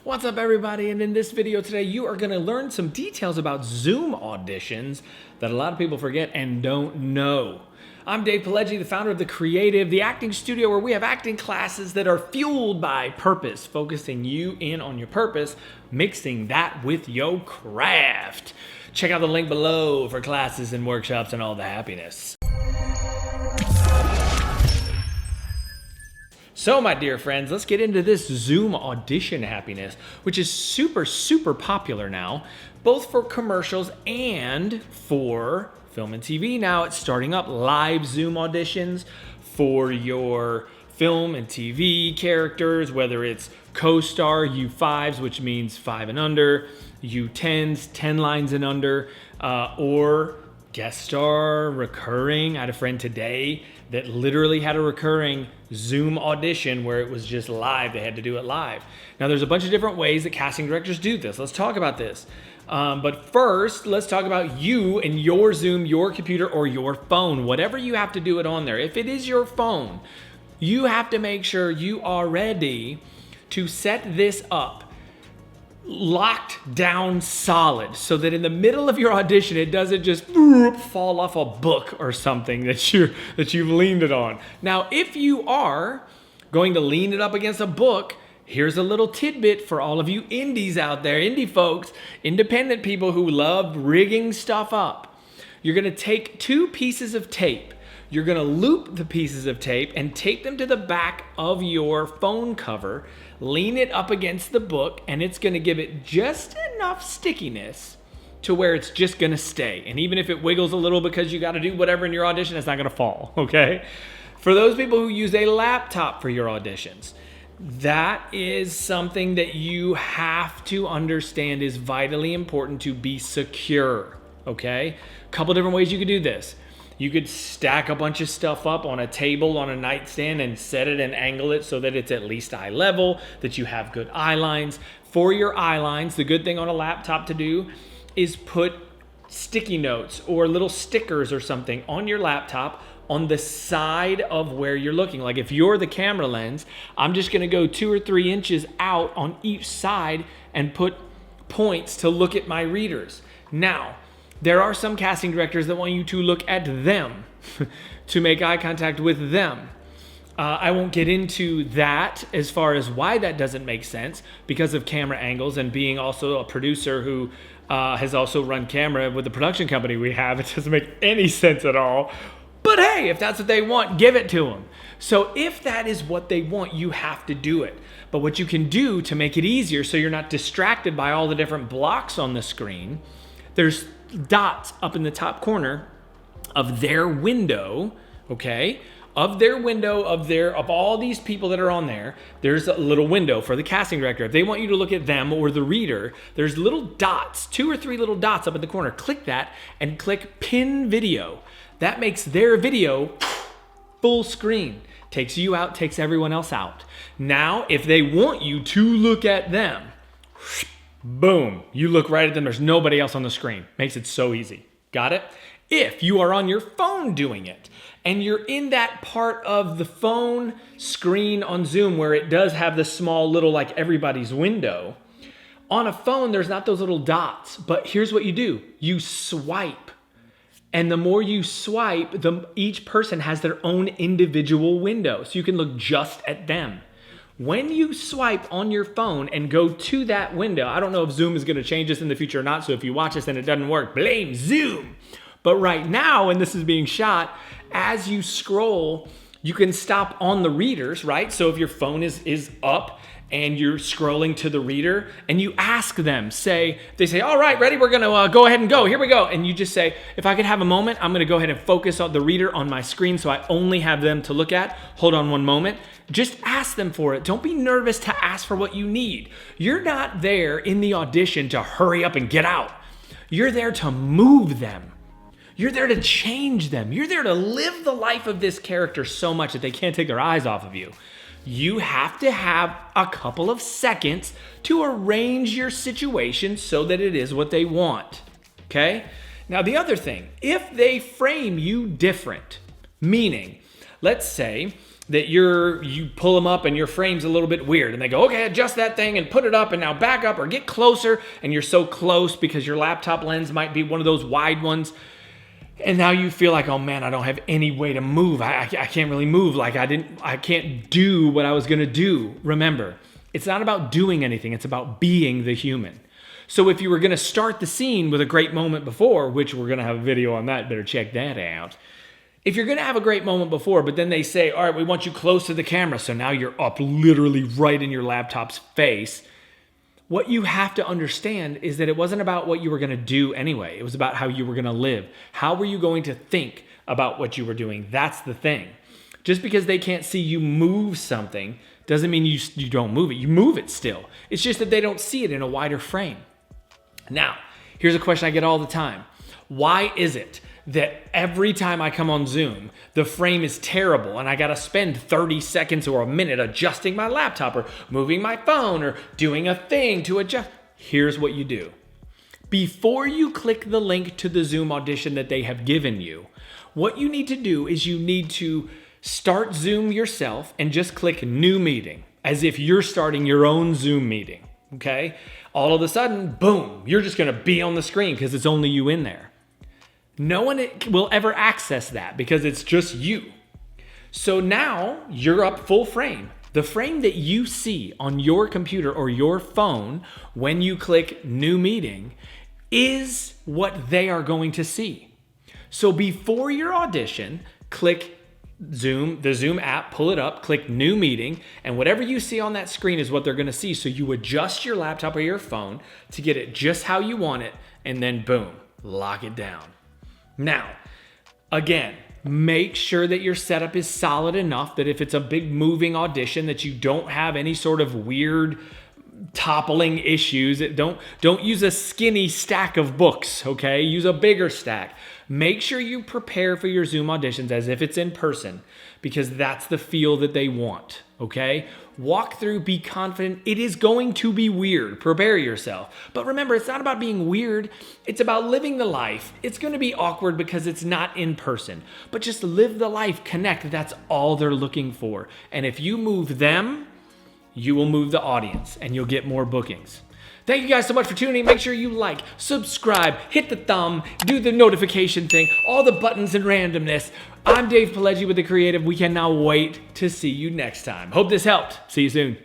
What's up, everybody? And in this video today, you are going to learn some details about Zoom auditions that a lot of people forget and don't know. I'm Dave Pileggi, the founder of The Creative, the acting studio where we have acting classes that are fueled by purpose, focusing you in on your purpose, mixing that with your craft. Check out the link below for classes and workshops and all the happiness. So, my dear friends, let's get into this Zoom audition happiness, which is super popular now, both for commercials and for film and TV. Now it's starting up live Zoom auditions for your film and TV characters, whether it's co-star, U5s, which means 5 and under, U10s, 10 lines and under, or guest star, recurring. I had a friend today that literally had a recurring Zoom audition where it was just live. They had to do it live. Now, there's a bunch of different ways that casting directors do this. Let's talk about this. But first, let's talk about you and your Zoom, your computer, or your phone, whatever you have to do it on there. If it is your phone, you have to make sure you are ready to set this up locked down solid so that in the middle of your audition it doesn't just fall off a book or something that you've leaned it on. Now, if you are going to lean it up against a book, here's a little tidbit for all of you indies out there, indie folks, independent people who love rigging stuff up. You're going to take 2 pieces of tape. You're going to loop the pieces of tape and tape them to the back of your phone cover, lean it up against the book, and it's going to give it just enough stickiness to where it's just going to stay. And even if it wiggles a little because you got to do whatever in your audition, it's not going to fall, okay? For those people who use a laptop for your auditions, that is something that you have to understand is vitally important to be secure, okay? A couple different ways you could do this. You could stack a bunch of stuff up on a table on a nightstand and set it and angle it so that it's at least eye level, that you have good eye lines. For your eye lines, the good thing on a laptop to do is put sticky notes or little stickers or something on your laptop on the side of where you're looking. Like if you're the camera lens, I'm just gonna go 2 or 3 inches out on each side and put points to look at my readers. Now, there are some casting directors that want you to look at them, to make eye contact with them. I won't get into that as far as why that doesn't make sense because of camera angles and being also a producer who has also run camera with the production company we have. It doesn't make any sense at all. But hey, if that's what they want, give it to them. So if that is what they want, you have to do it. But what you can do to make it easier so you're not distracted by all the different blocks on the screen, there's dots up in the top corner of their window, okay? Of their window, of all these people that are on there, there's a little window for the casting director. If they want you to look at them or the reader, there's little dots, 2 or 3 little dots up in the corner. Click that and click pin video. That makes their video full screen. Takes you out, takes everyone else out. Now, if they want you to look at them, boom, you look right at them. There's nobody else on the screen. Makes it so easy. Got it? If you are on your phone doing it and you're in that part of the phone screen on Zoom where it does have the small little like everybody's window, on a phone there's not those little dots, but here's what you do. You swipe. And the more you swipe, each person has their own individual window. So you can look just at them. When you swipe on your phone and go to that window, I don't know if Zoom is going to change this in the future or not, so if you watch this and it doesn't work, blame Zoom. But right now, when this is being shot, as you scroll, you can stop on the readers, right? So if your phone is up and you're scrolling to the reader and you ask them, they say, all right, ready, we're going to go ahead and go. Here we go. And you just say, if I could have a moment, I'm going to go ahead and focus on the reader on my screen so I only have them to look at. Hold on one moment. Just ask them for it. Don't be nervous to ask for what you need. You're not there in the audition to hurry up and get out. You're there to move them. You're there to change them. You're there to live the life of this character so much that they can't take their eyes off of you. You have to have a couple of seconds to arrange your situation so that it is what they want, okay? Now, the other thing, if they frame you different, meaning, let's say that you pull them up and your frame's a little bit weird, and they go, okay, adjust that thing and put it up and now back up or get closer, and you're so close because your laptop lens might be one of those wide ones, and now you feel like, oh man, I don't have any way to move. I can't really move. Like I can't do what I was gonna do. Remember, it's not about doing anything, it's about being the human. So if you were gonna start the scene with a great moment before, which we're gonna have a video on that, better check that out. If you're gonna have a great moment before, but then they say, all right, we want you close to the camera, so now you're up literally right in your laptop's face, what you have to understand is that it wasn't about what you were gonna do anyway. It was about how you were gonna live. How were you going to think about what you were doing? That's the thing. Just because they can't see you move something doesn't mean you don't move it. You move it still. It's just that they don't see it in a wider frame. Now, here's a question I get all the time. Why is it that every time I come on Zoom, the frame is terrible and I gotta spend 30 seconds or a minute adjusting my laptop or moving my phone or doing a thing to adjust? Here's what you do. Before you click the link to the Zoom audition that they have given you, what you need to do is you need to start Zoom yourself and just click New Meeting, as if you're starting your own Zoom meeting, okay? All of a sudden, boom, you're just gonna be on the screen because it's only you in there. No one will ever access that because it's just you. So now you're up full frame. The frame that you see on your computer or your phone when you click New Meeting is what they are going to see. So before your audition, click Zoom, the Zoom app, pull it up, click New Meeting, and whatever you see on that screen is what they're gonna see. So you adjust your laptop or your phone to get it just how you want it, and then boom, lock it down. Now, again, make sure that your setup is solid enough that if it's a big moving audition that you don't have any sort of weird toppling issues. Don't use a skinny stack of books, okay? Use a bigger stack. Make sure you prepare for your Zoom auditions as if it's in person because that's the feel that they want, okay? Walk through, be confident. It is going to be weird. Prepare yourself. But remember, it's not about being weird. It's about living the life. It's going to be awkward because it's not in person. But just live the life, connect. That's all they're looking for. And if you move them, you will move the audience and you'll get more bookings. Thank you guys so much for tuning in. Make sure you like, subscribe, hit the thumb, do the notification thing, all the buttons and randomness. I'm Dave Pileggi with The Creative. We cannot wait to see you next time. Hope this helped. See you soon.